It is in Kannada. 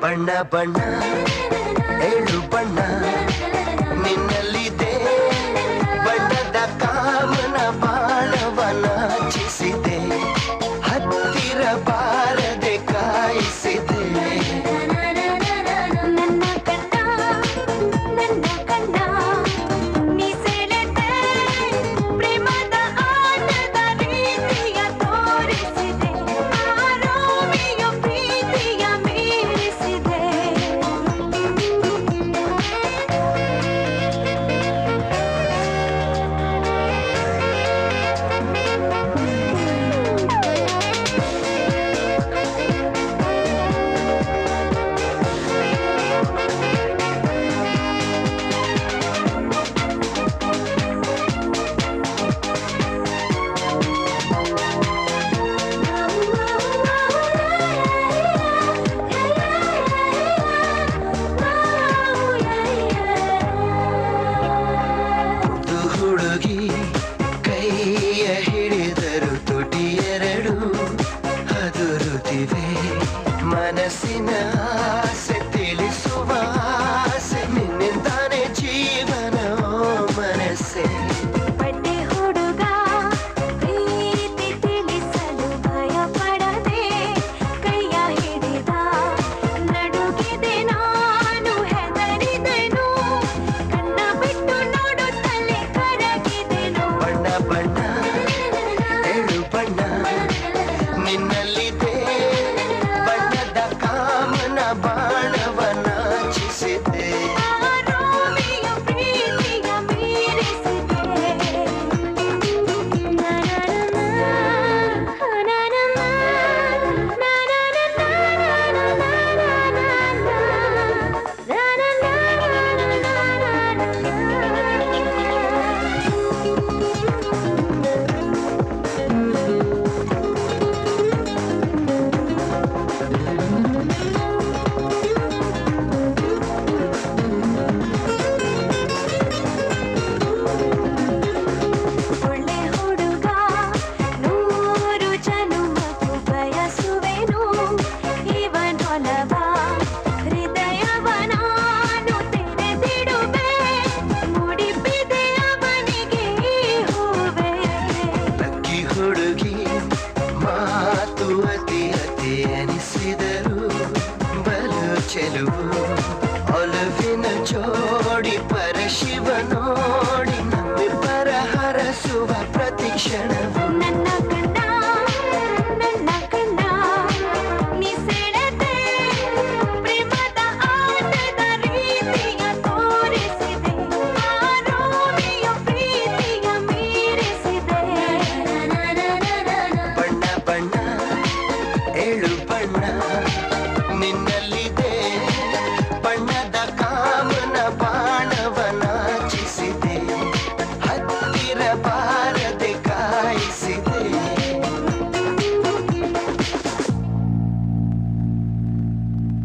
ಬಣ್ಣ ಬಣ್ಣ ಏಳು ಬಣ್ಣ ನಿನ್ನಲ್ಲಿದೆ ಬಣ್ಣದ ಕಾಮನ ಬಾಣವನ ಚಿಸಿದೆ ಹತ್ತಿರ ಬಾರದೆ ಕಾಯಿಸಿದೆ ಹುಡುಗಿ ಕೈಯ ಹಿಡಿದರು ತುಟಿಯೆರಡು ಹದುರುತ್ತಿವೆ ಮನಸ್ಸಿನ ಆಸೆ ತಿಳಿಸುವ ಆಸೆ ನಿನ್ನಿಂದಾನೆ ಜೀವನ ಮನಸ್ಸೆ ಬಡ್ಡೆ ಹುಡುಗ ಪ್ರೀತಿ ತಿಳಿಸಲು ಭಯ ಪಡದೆ ಕೈಯ ಹಿಡಿದ ನಡುಗಿದೆ ನಾನು ಹೆದರಿದೆನು ಕಣ್ಣ ಬಿಟ್ಟು ನೋಡುತ್ತಲೇ ಕರಗಿದೆನು ಬಣ್ಣ ಬಣ್ಣ ಏಳು ಬಣ್ಣ ನಿನ್ನಲ್ಲಿದೆ ಬಣ್ಣದ ಕಾಮನ ಬಾಣವನ ಚಿಸಿದೆ ರೋಮಿಯೋ ಪ್ರೀತಿಯ ಮೀರಿಸಿದೆ ಒಳ್ಳೆ ಹುಡುಗ ನೂರು ಜನುಮಕ್ಕೂ ಬಯಸುವೆನು ಇವನೊಲವ ಹೃದಯವ ನಾನು ತೆರೆದಿಡುವೆ ಮುಡಿಪಿದೆ ಅವನಿಗೆ ಈ ಹೂವೆ ಲಕ್ಕಿ ಹುಡುಗಿ ಮಾತು ಅತಿ ಅತಿ ಅನಿಸಿದರು ಬಲು ಚೆಲುವು ಒಲವಿನ ಜೋಡಿ ಪರಶಿವನು